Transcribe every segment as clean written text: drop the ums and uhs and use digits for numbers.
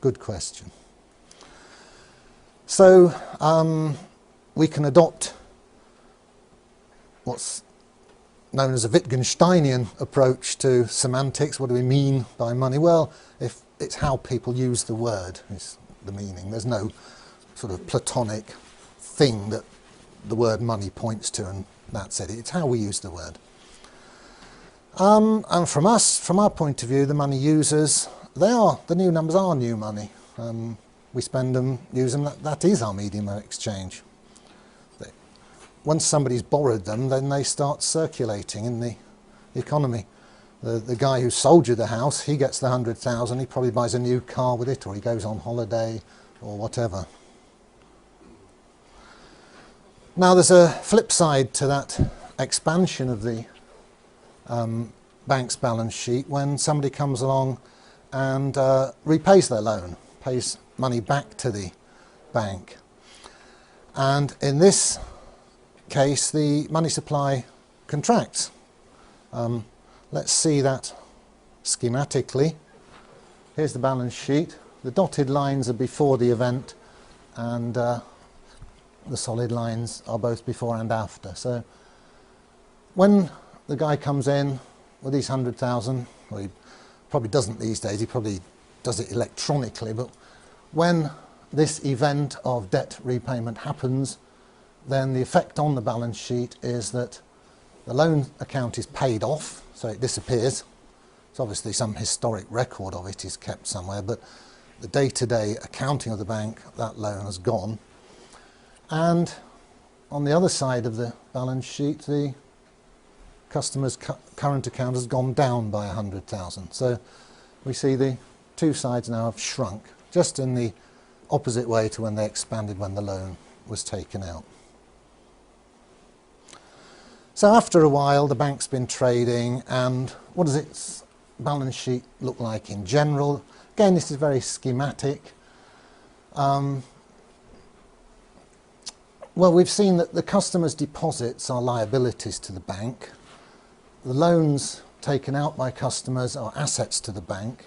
Good question. So we can adopt what's known as a Wittgensteinian approach to semantics. What do we mean by money? Well, if it's how people use the word is the meaning. There's no sort of Platonic thing that the word money points to and that's it. It's how we use the word. And from our point of view, the money users, the new numbers are new money. We spend them, use them, that is our medium of exchange. Once somebody's borrowed them, then they start circulating in the economy. The guy who sold you the house, he gets the 100,000, he probably buys a new car with it, or he goes on holiday, or whatever. Now there's a flip side to that expansion of the bank's balance sheet when somebody comes along and repays their loan, pays money back to the bank. And in this case, the money supply contracts. Let's see that schematically. Here's the balance sheet. The dotted lines are before the event, and the solid lines are both before and after. So when the guy comes in with these 100,000, well, he probably doesn't these days, he probably does it electronically, but when this event of debt repayment happens, then the effect on the balance sheet is that the loan account is paid off, so it disappears. So obviously some historic record of it is kept somewhere, but the day-to-day accounting of the bank, that loan has gone. And on the other side of the balance sheet, the customer's current account has gone down by 100,000. So we see the two sides now have shrunk, just in the opposite way to when they expanded when the loan was taken out. So after a while, the bank's been trading, and what does its balance sheet look like in general? Again, this is very schematic. Well, we've seen that the customer's deposits are liabilities to the bank. The loans taken out by customers are assets to the bank.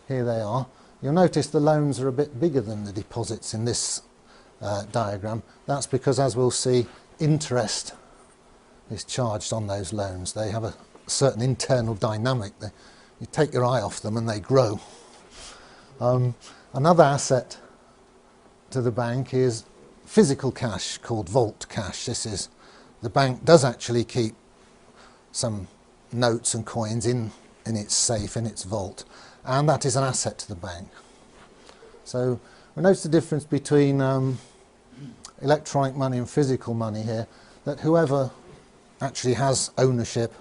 Here they are. You'll notice the loans are a bit bigger than the deposits in this diagram. That's because, as we'll see, interest is charged on those loans. They have a certain internal dynamic. You take your eye off them and they grow. Another asset to the bank is physical cash called vault cash. This is, the bank does actually keep some notes and coins in its safe, in its vault, and that is an asset to the bank. So we notice the difference between electronic money and physical money here, that whoever actually has ownership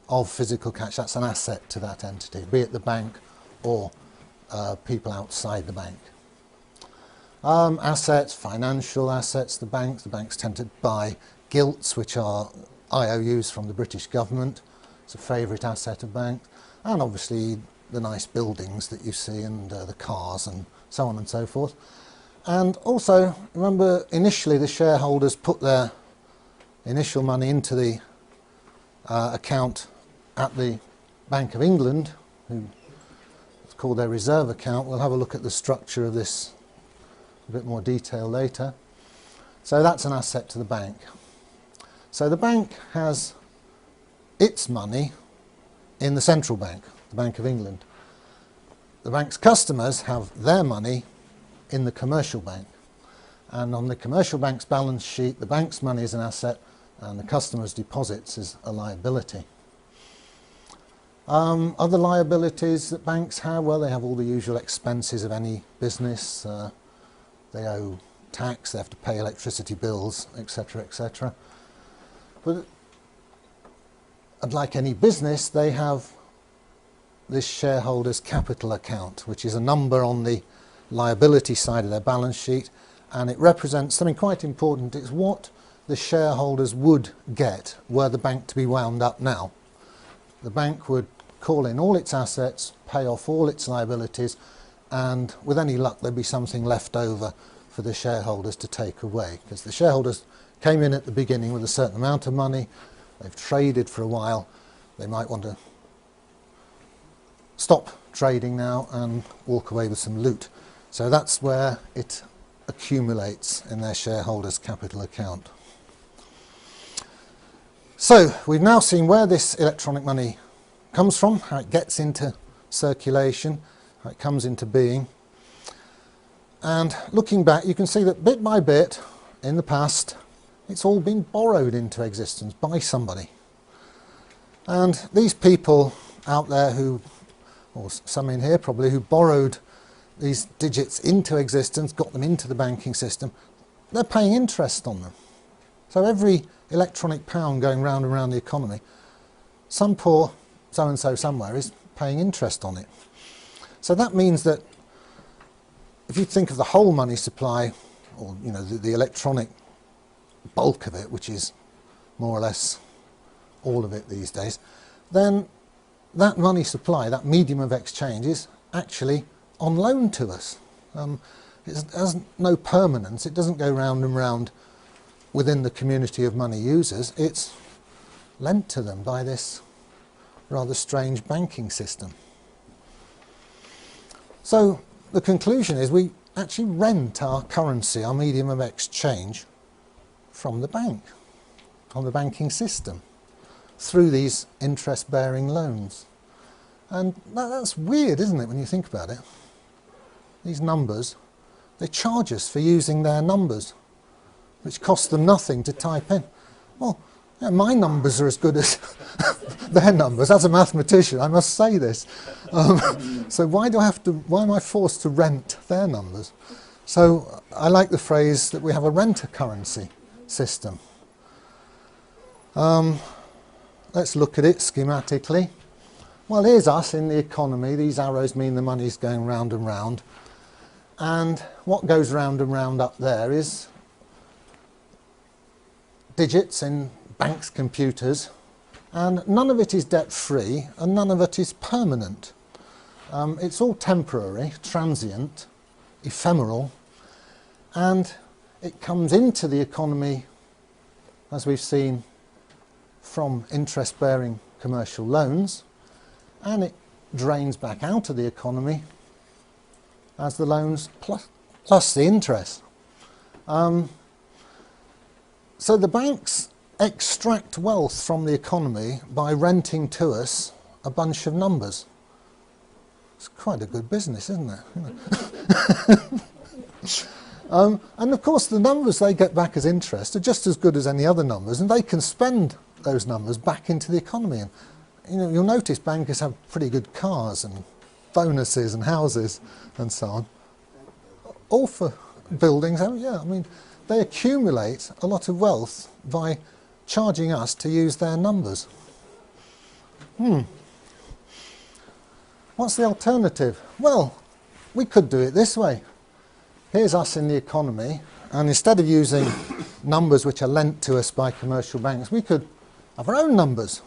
of physical cash, that's an asset to that entity, be it the bank or people outside the bank. Assets, financial assets, the banks tend to buy gilts, which are IOUs from the British government. It's a favourite asset of banks, and obviously the nice buildings that you see, and the cars and so on and so forth. And also, remember, initially the shareholders put their initial money into the account at the Bank of England, it's called their reserve account. We'll have a look at the structure of this in a bit more detail later. So that's an asset to the bank. So the bank has its money in the central bank, the Bank of England. The bank's customers have their money in the commercial bank. And on the commercial bank's balance sheet, the bank's money is an asset and the customer's deposits is a liability. Other liabilities that banks have, well, they have all the usual expenses of any business. They owe tax, they have to pay electricity bills, etc., etc. But like any business, they have this shareholder's capital account, which is a number on the liability side of their balance sheet, and it represents something quite important. It's what the shareholders would get were the bank to be wound up now. The bank would call in all its assets, pay off all its liabilities, and with any luck there'd be something left over for the shareholders to take away, because the shareholders came in at the beginning with a certain amount of money, they've traded for a while, they might want to stop trading now and walk away with some loot. So that's where it accumulates in their shareholders' capital account. So we've now seen where this electronic money comes from, how it gets into circulation, how it comes into being. And looking back, you can see that bit by bit in the past, it's all been borrowed into existence by somebody. And these people out there who, or some in here probably, who borrowed these digits into existence, got them into the banking system, they're paying interest on them. So every electronic pound going round and round the economy, some poor so-and-so somewhere is paying interest on it. So that means that if you think of the whole money supply, or you know, the electronic bulk of it, which is more or less all of it these days, then that money supply, that medium of exchange, is actually on loan to us. It has no permanence. It doesn't go round and round within the community of money users. It's lent to them by this rather strange banking system. So the conclusion is we actually rent our currency, our medium of exchange, from the bank, from the banking system, through these interest-bearing loans. And that's weird, isn't it, when you think about it? These numbers, they charge us for using their numbers, which cost them nothing to type in. Well, yeah, my numbers are as good as their numbers. As a mathematician, I must say this. So why am I forced to rent their numbers? So I like the phrase that we have a rent-a-currency system. Let's look at it schematically. Well, here's us in the economy. These arrows mean the money's going round and round. And what goes round and round up there is digits in banks' computers, and none of it is debt-free and none of it is permanent. It's all temporary, transient, ephemeral, and it comes into the economy, as we've seen, from interest-bearing commercial loans, and it drains back out of the economy as the loans plus the interest. So the banks extract wealth from the economy by renting to us a bunch of numbers. It's quite a good business, isn't it? And of course the numbers they get back as interest are just as good as any other numbers, and they can spend those numbers back into the economy. And you know, you'll notice bankers have pretty good cars and bonuses and houses and so on. All for buildings. Oh yeah, I mean, they accumulate a lot of wealth by charging us to use their numbers. What's the alternative? Well, we could do it this way. Here's us in the economy, and instead of using numbers which are lent to us by commercial banks, we could have our own numbers.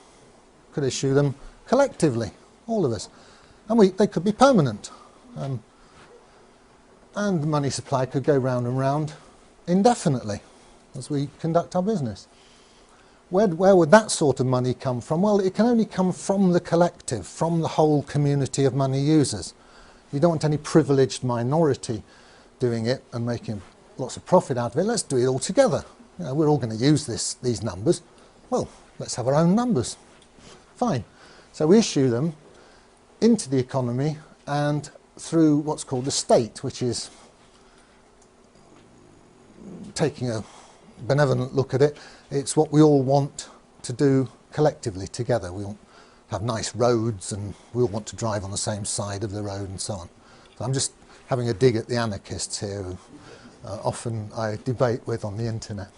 Could issue them collectively, all of us. And they could be permanent. And the money supply could go round and round indefinitely as we conduct our business. Where would that sort of money come from? Well, it can only come from the collective, from the whole community of money users. You don't want any privileged minority doing it and making lots of profit out of it. Let's do it all together. You know, we're all going to use these numbers. Well, let's have our own numbers. Fine. So we issue them into the economy and through what's called the state, which is, taking a benevolent look at it, it's what we all want to do collectively together. We all have nice roads and we all want to drive on the same side of the road and so on. So I'm just having a dig at the anarchists here who often I debate with on the internet.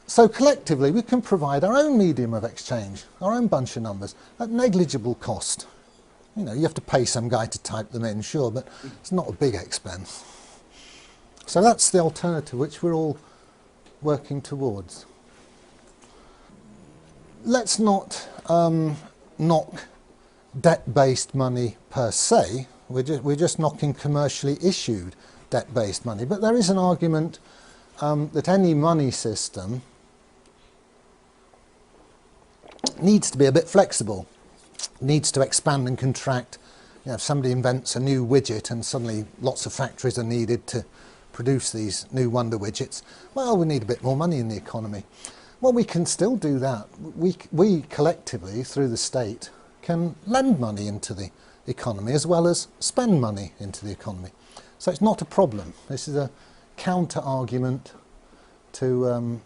So collectively we can provide our own medium of exchange, our own bunch of numbers at negligible cost. You know, you have to pay some guy to type them in, sure, but it's not a big expense. So that's the alternative which we're all working towards. Let's not knock debt-based money per se. We're just knocking commercially issued debt-based money. But there is an argument that any money system needs to be a bit flexible. needs to expand and contract. You know, if somebody invents a new widget and suddenly lots of factories are needed to produce these new wonder widgets, well, we need a bit more money in the economy. Well, we can still do that. We collectively, through the state, can lend money into the economy as well as spend money into the economy. So it's not a problem. This is a counter argument to